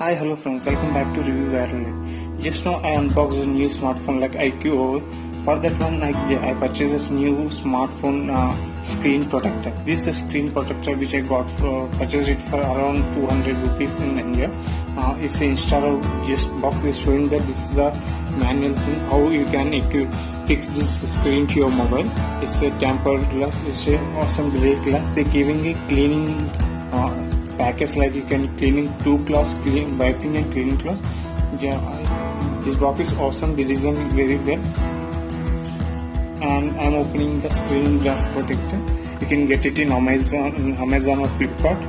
Hi, hello friends, welcome back to Review Viral. Just now I unboxed a new smartphone like IQOO. For that one I purchased this new smartphone screen protector. This is the screen protector which I got purchased it for around 200 rupees in India. It's an installer just box is showing that this is the manual thing how you can fix this screen to your mobile. It's a tempered glass, it's a awesome great glass. They're giving a cleaning package like you can cleaning two cloths, wiping and cleaning cloths. This box is awesome, they designed very well. And I'm opening the screen glass protector. You can get it in Amazon or Flipkart.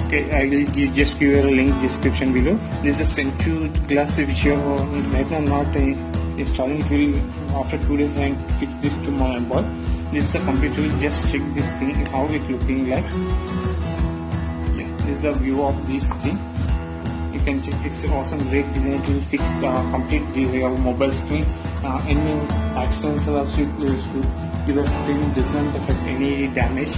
Okay, I will just give you a link description below. This is a Century glass which right now I'm not installing. It will after 2 days I fix this to my mobile. This is a computer. Just check this thing how it looking like. This is the view of this thing. You can check, it's awesome, great design. It will fix complete the mobile screen. Any accidents also your screen doesn't affect any damage.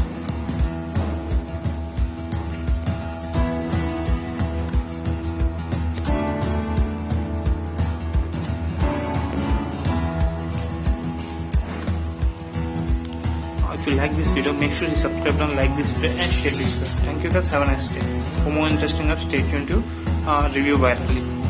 If you like this video, make sure you subscribe and like this video and share this video. Thank you guys, have a nice day. For more interesting apps, stay tuned to Review Virally.